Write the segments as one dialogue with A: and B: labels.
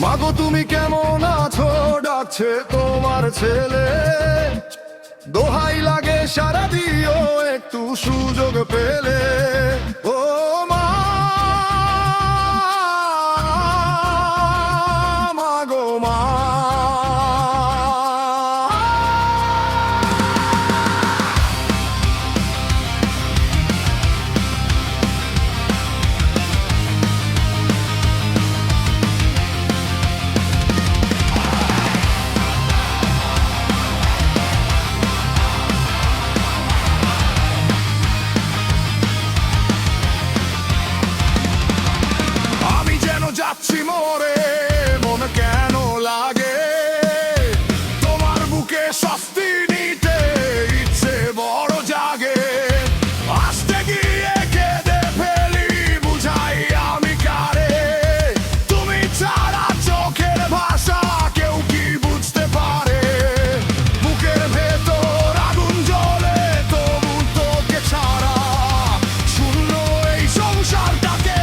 A: মাগো তুমি কেমন আছো, ডাকছে তোমার ছেলে। দোহাই লাগে সারা দিও একটু সুযোগ পেলে। ও মা, মাগো মা। যাচ্ছি মোরে, মন কেন লাগে তোমার বুকে স্বস্তি নিতে ইচ্ছে বড় জাগে। আসতে গিয়ে কেঁদে ফেলি, বুঝাই আমি কারে। তুমি ছাড়া চোখের ভাষা কেউ কি বুঝতে পারে। বুকের ভেতর আগুন জ্বলে, তবু তোকে ছাড়া শূন্য এই সংসারটাকে।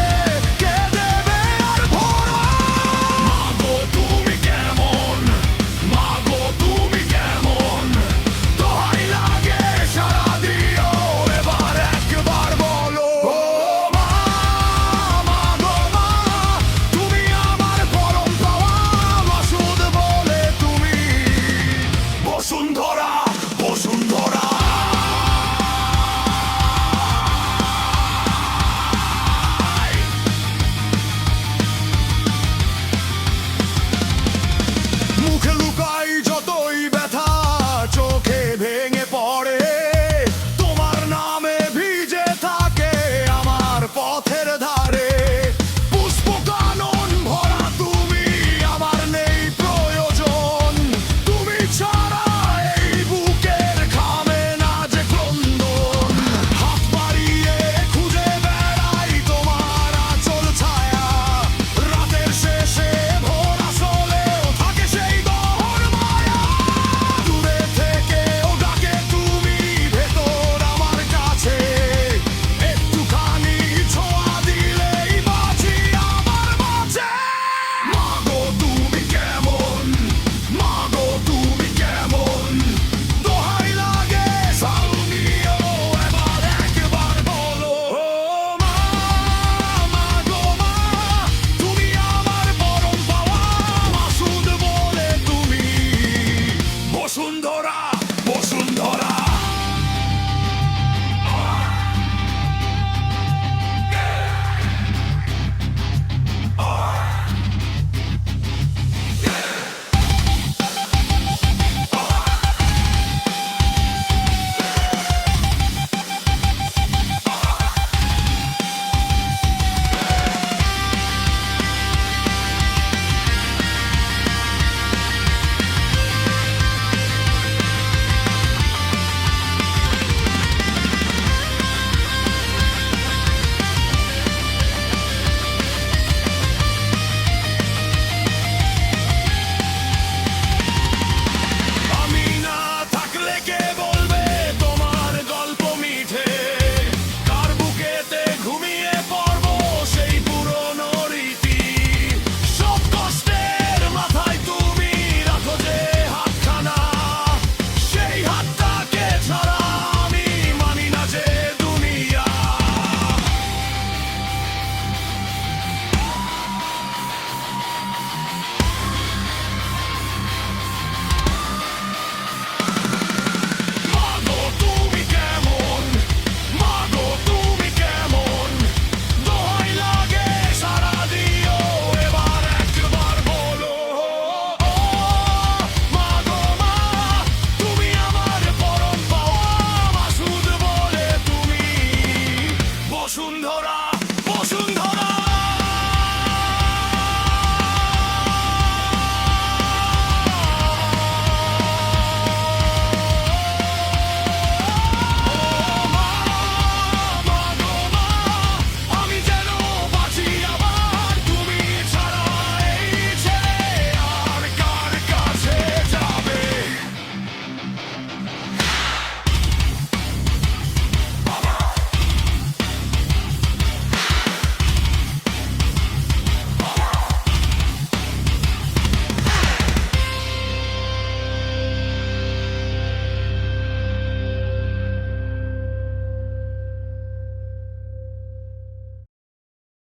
B: বসুন্ধরা।